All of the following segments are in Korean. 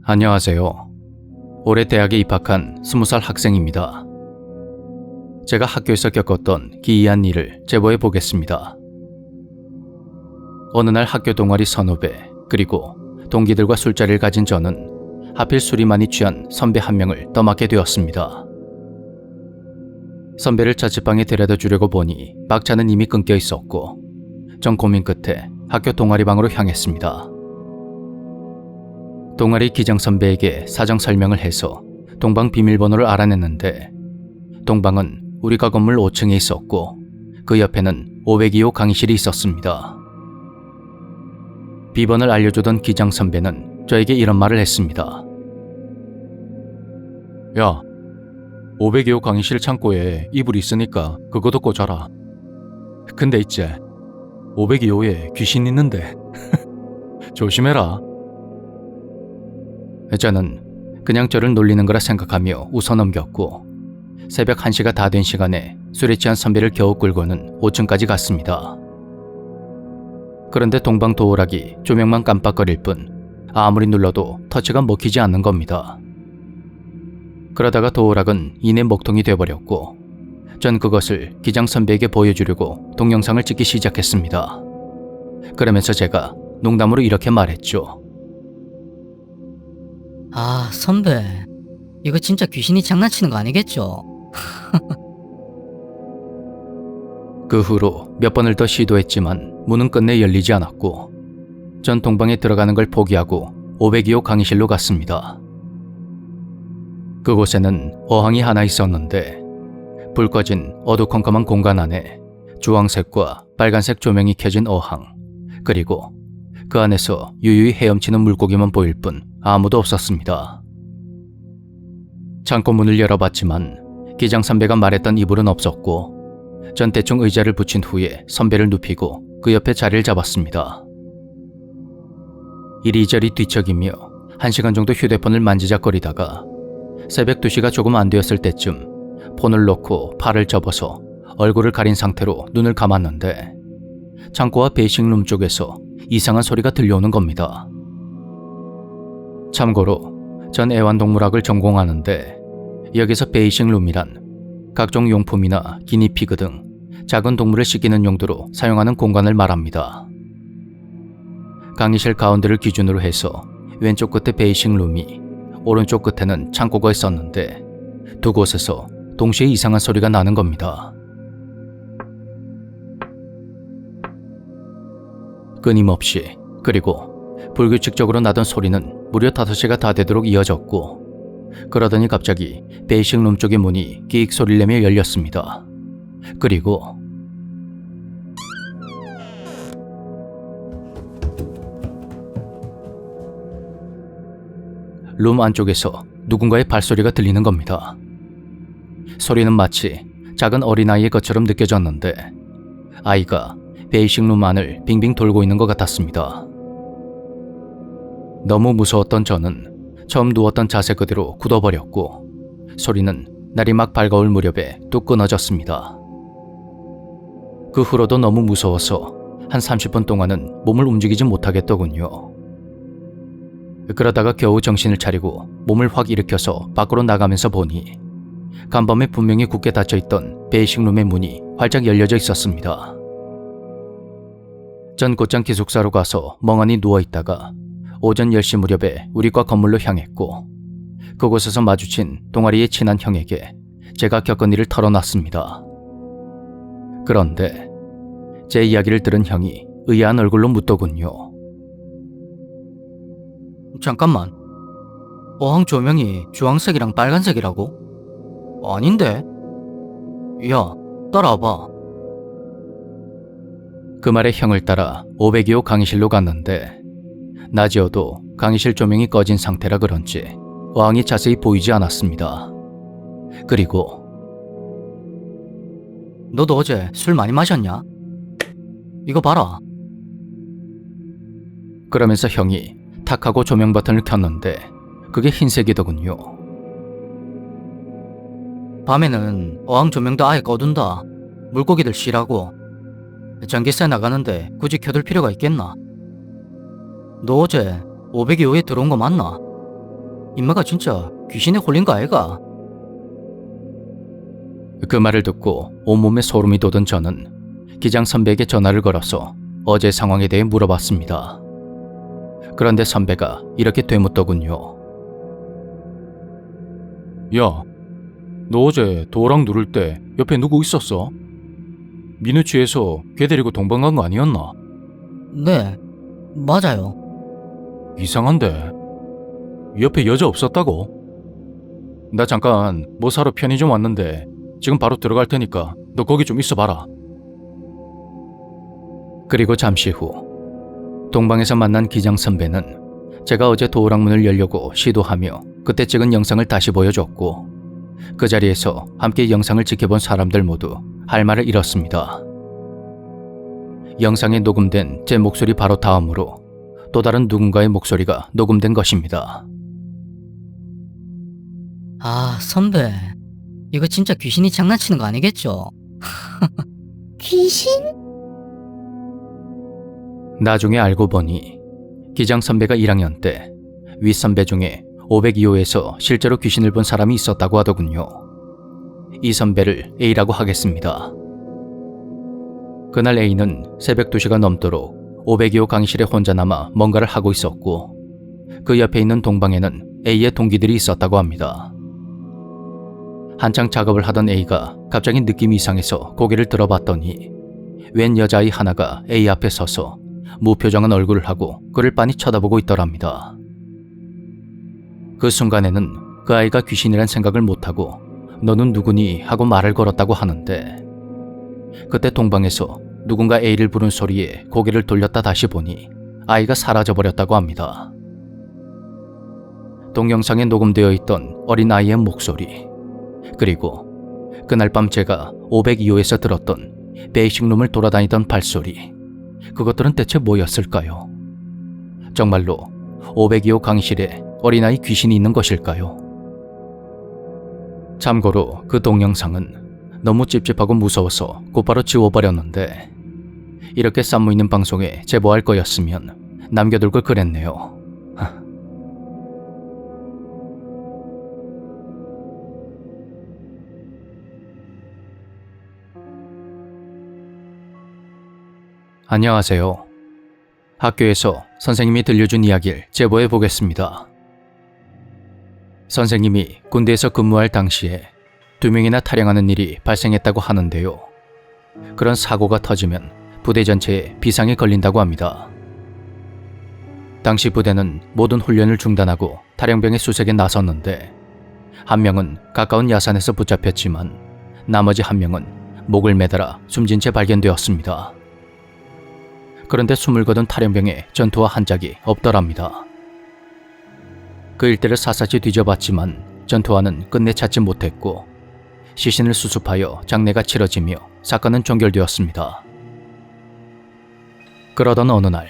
안녕하세요. 올해 대학에 입학한 20살 학생입니다. 제가 학교에서 겪었던 기이한 일을 제보해 보겠습니다. 어느 날 학교 동아리 선후배 그리고 동기들과 술자리를 가진 저는 하필 술이 많이 취한 선배 한 명을 떠맡게 되었습니다. 선배를 자취방에 데려다 주려고 보니 막차는 이미 끊겨 있었고 전 고민 끝에 학교 동아리방으로 향했습니다. 동아리 기장 선배에게 사정 설명을 해서 동방 비밀번호를 알아냈는데 동방은 우리가 건물 5층에 있었고 그 옆에는 502호 강의실이 있었습니다. 비번을 알려주던 기장 선배는 저에게 이런 말을 했습니다. 야, 502호 강의실 창고에 이불 있으니까 그것도 꽂아라. 근데 있지, 502호에 귀신 있는데 조심해라. 저는 그냥 저를 놀리는 거라 생각하며 웃어 넘겼고 새벽 1시가 다 된 시간에 술에 취한 선배를 겨우 끌고는 5층까지 갔습니다. 그런데 동방 도어락이 조명만 깜빡거릴 뿐 아무리 눌러도 터치가 먹히지 않는 겁니다. 그러다가 도어락은 이내 먹통이 돼버렸고 전 그것을 기장 선배에게 보여주려고 동영상을 찍기 시작했습니다. 그러면서 제가 농담으로 이렇게 말했죠. 아, 선배. 이거 진짜 귀신이 장난치는 거 아니겠죠? 그 후로 몇 번을 더 시도했지만 문은 끝내 열리지 않았고 전 동방에 들어가는 걸 포기하고 502호 강의실로 갔습니다. 그곳에는 어항이 하나 있었는데 불 꺼진 어두컴컴한 공간 안에 주황색과 빨간색 조명이 켜진 어항, 그리고 그 안에서 유유히 헤엄치는 물고기만 보일 뿐 아무도 없었습니다. 창고 문을 열어봤지만 기장 선배가 말했던 이불은 없었고 전 대충 의자를 붙인 후에 선배를 눕히고 그 옆에 자리를 잡았습니다. 이리저리 뒤척이며 1시간 정도 휴대폰을 만지작거리다가 새벽 2시가 조금 안 되었을 때쯤 폰을 놓고 팔을 접어서 얼굴을 가린 상태로 눈을 감았는데 창고와 베이싱룸 쪽에서 이상한 소리가 들려오는 겁니다. 참고로 전 애완동물학을 전공하는데 여기서 베이싱룸이란 각종 용품이나 기니피그 등 작은 동물을 씻기는 용도로 사용하는 공간을 말합니다. 강의실 가운데를 기준으로 해서 왼쪽 끝에 베이싱룸이, 오른쪽 끝에는 창고가 있었는데 두 곳에서 동시에 이상한 소리가 나는 겁니다. 끊임없이, 그리고 불규칙적으로 나던 소리는 무려 5시가 다 되도록 이어졌고 그러더니 갑자기 베이싱룸 쪽의 문이 끼익 소리를 내며 열렸습니다. 그리고 룸 안쪽에서 누군가의 발소리가 들리는 겁니다. 소리는 마치 작은 어린아이의 것처럼 느껴졌는데 아이가 베이싱룸 안을 빙빙 돌고 있는 것 같았습니다. 너무 무서웠던 저는 처음 누웠던 자세 그대로 굳어버렸고 소리는 날이 막 밝아올 무렵에 뚝 끊어졌습니다. 그 후로도 너무 무서워서 한 30분 동안은 몸을 움직이지 못하겠더군요. 그러다가 겨우 정신을 차리고 몸을 확 일으켜서 밖으로 나가면서 보니 간밤에 분명히 굳게 닫혀있던 베이싱룸의 문이 활짝 열려져 있었습니다. 전 곧장 기숙사로 가서 멍하니 누워있다가 오전 10시 무렵에 우리과 건물로 향했고 그곳에서 마주친 동아리의 친한 형에게 제가 겪은 일을 털어놨습니다. 그런데 제 이야기를 들은 형이 의아한 얼굴로 묻더군요. 잠깐만. 어항 조명이 주황색이랑 빨간색이라고? 아닌데? 야, 따라와봐. 그 말에 형을 따라 502호 강의실로 갔는데 낮이어도 강의실 조명이 꺼진 상태라 그런지 어항이 자세히 보이지 않았습니다. 그리고 너도 어제 술 많이 마셨냐? 이거 봐라. 그러면서 형이 탁 하고 조명 버튼을 켰는데 그게 흰색이더군요. 밤에는 어항 조명도 아예 꺼둔다. 물고기들 쉬라고. 전기세 나가는데 굳이 켜둘 필요가 있겠나? 너 어제 502호에 들어온 거 맞나? 임마가 진짜 귀신에 홀린 거 아이가? 그 말을 듣고 온몸에 소름이 돋은 저는 기장 선배에게 전화를 걸어서 어제 상황에 대해 물어봤습니다. 그런데 선배가 이렇게 되묻더군요. 야, 너 어제 도어락 누를 때 옆에 누구 있었어? 민우 취해서 걔 데리고 동방간 거 아니었나? 네, 맞아요. 이상한데 옆에 여자 없었다고? 나 잠깐 뭐 사러 편의점 왔는데 지금 바로 들어갈 테니까 너 거기 좀 있어봐라. 그리고 잠시 후 동방에서 만난 기장 선배는 제가 어제 도어락문을 열려고 시도하며 그때 찍은 영상을 다시 보여줬고, 그 자리에서 함께 영상을 지켜본 사람들 모두 할 말을 잃었습니다. 영상에 녹음된 제 목소리 바로 다음으로 또 다른 누군가의 목소리가 녹음된 것입니다. 아, 선배. 이거 진짜 귀신이 장난치는 거 아니겠죠? 귀신? 나중에 알고 보니 기장 선배가 1학년 때 윗선배 중에 502호에서 실제로 귀신을 본 사람이 있었다고 하더군요. 이 선배를 A라고 하겠습니다. 그날 A는 새벽 2시가 넘도록 502호 강의실에 혼자 남아 뭔가를 하고 있었고, 그 옆에 있는 동방에는 A의 동기들이 있었다고 합니다. 한창 작업을 하던 A가 갑자기 느낌이 이상해서 고개를 들어봤더니 웬 여자아이 하나가 A 앞에 서서 무표정한 얼굴을 하고 그를 빤히 쳐다보고 있더랍니다. 그 순간에는 그 아이가 귀신이란 생각을 못하고 너는 누구니 하고 말을 걸었다고 하는데, 그때 동방에서 누군가 A를 부른 소리에 고개를 돌렸다 다시 보니 아이가 사라져버렸다고 합니다. 동영상에 녹음되어 있던 어린아이의 목소리, 그리고 그날 밤 제가 502호에서 들었던 베이식룸을 돌아다니던 발소리, 그것들은 대체 뭐였을까요? 정말로 502호 강의실에 어린아이 귀신이 있는 것일까요? 참고로 그 동영상은 너무 찝찝하고 무서워서 곧바로 지워버렸는데, 이렇게 쌈무있는 방송에 제보할 거였으면 남겨둘 걸 그랬네요. 안녕하세요. 학교에서 선생님이 들려준 이야기를 제보해 보겠습니다. 선생님이 군대에서 근무할 당시에 2명이나 탈영하는 일이 발생했다고 하는데요. 그런 사고가 터지면 부대 전체에 비상이 걸린다고 합니다. 당시 부대는 모든 훈련을 중단하고 탈영병의 수색에 나섰는데, 한 명은 가까운 야산에서 붙잡혔지만 나머지 한 명은 목을 매달아 숨진 채 발견되었습니다. 그런데 숨을 거둔 탈영병의 전투와 한 짝이 없더랍니다. 그 일대를 샅샅이 뒤져봤지만 전투화는 끝내 찾지 못했고, 시신을 수습하여 장례가 치러지며 사건은 종결되었습니다. 그러던 어느 날,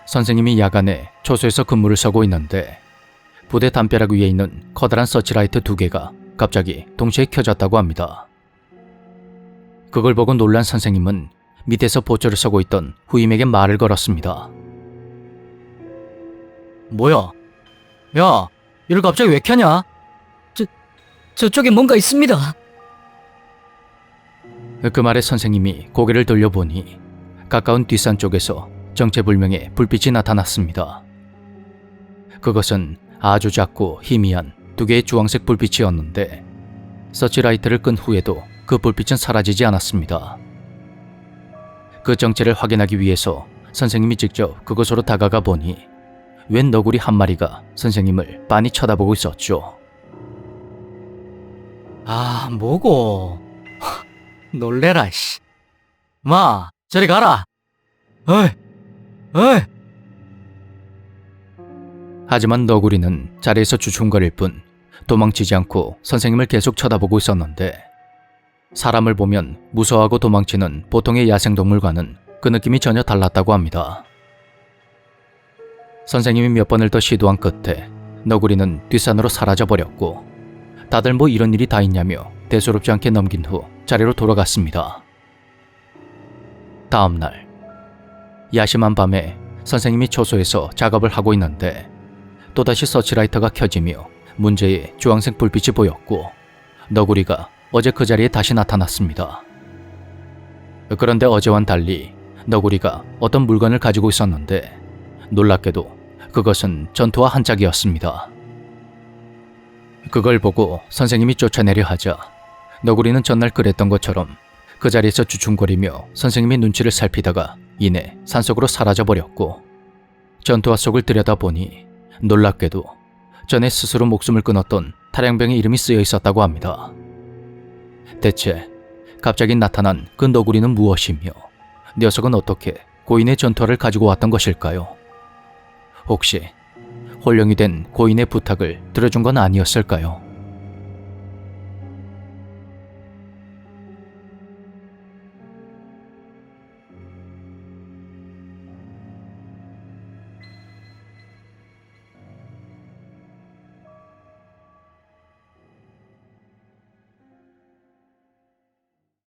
선생님이 야간에 초소에서 근무를 서고 있는데 부대 담벼락 위에 있는 커다란 서치라이트 2개가 갑자기 동시에 켜졌다고 합니다. 그걸 보고 놀란 선생님은 밑에서 보초를 서고 있던 후임에게 말을 걸었습니다. 뭐야? 야, 이걸 갑자기 왜 켜냐? 저쪽에 뭔가 있습니다. 그 말에 선생님이 고개를 돌려보니 가까운 뒷산 쪽에서 정체불명의 불빛이 나타났습니다. 그것은 아주 작고 희미한 2개의 주황색 불빛이었는데, 서치라이트를 끈 후에도 그 불빛은 사라지지 않았습니다. 그 정체를 확인하기 위해서 선생님이 직접 그곳으로 다가가 보니 웬 너구리 한 마리가 선생님을 빤히 쳐다보고 있었죠. 아, 뭐고? 놀래라, 씨. 마, 저리 가라. 어이, 어이. 하지만 너구리는 자리에서 주춤거릴 뿐 도망치지 않고 선생님을 계속 쳐다보고 있었는데, 사람을 보면 무서워하고 도망치는 보통의 야생동물과는 그 느낌이 전혀 달랐다고 합니다. 선생님이 몇 번을 더 시도한 끝에 너구리는 뒷산으로 사라져버렸고, 다들 뭐 이런 일이 다 있냐며 대수롭지 않게 넘긴 후 자리로 돌아갔습니다. 다음날 야심한 밤에 선생님이 초소에서 작업을 하고 있는데 또다시 서치라이터가 켜지며 문제의 주황색 불빛이 보였고 너구리가 어제 그 자리에 다시 나타났습니다. 그런데 어제와는 달리 너구리가 어떤 물건을 가지고 있었는데 놀랍게도 그것은 전투화 한 짝이었습니다. 그걸 보고 선생님이 쫓아내려 하자 너구리는 전날 그랬던 것처럼 그 자리에서 주춤거리며 선생님의 눈치를 살피다가 이내 산속으로 사라져버렸고 전투화 속을 들여다보니 놀랍게도 전에 스스로 목숨을 끊었던 탈양병의 이름이 쓰여 있었다고 합니다. 대체 갑자기 나타난 그 너구리는 무엇이며 녀석은 어떻게 고인의 전투화를 가지고 왔던 것일까요? 혹시 홀령이 된 고인의 부탁을 들어준 건 아니었을까요?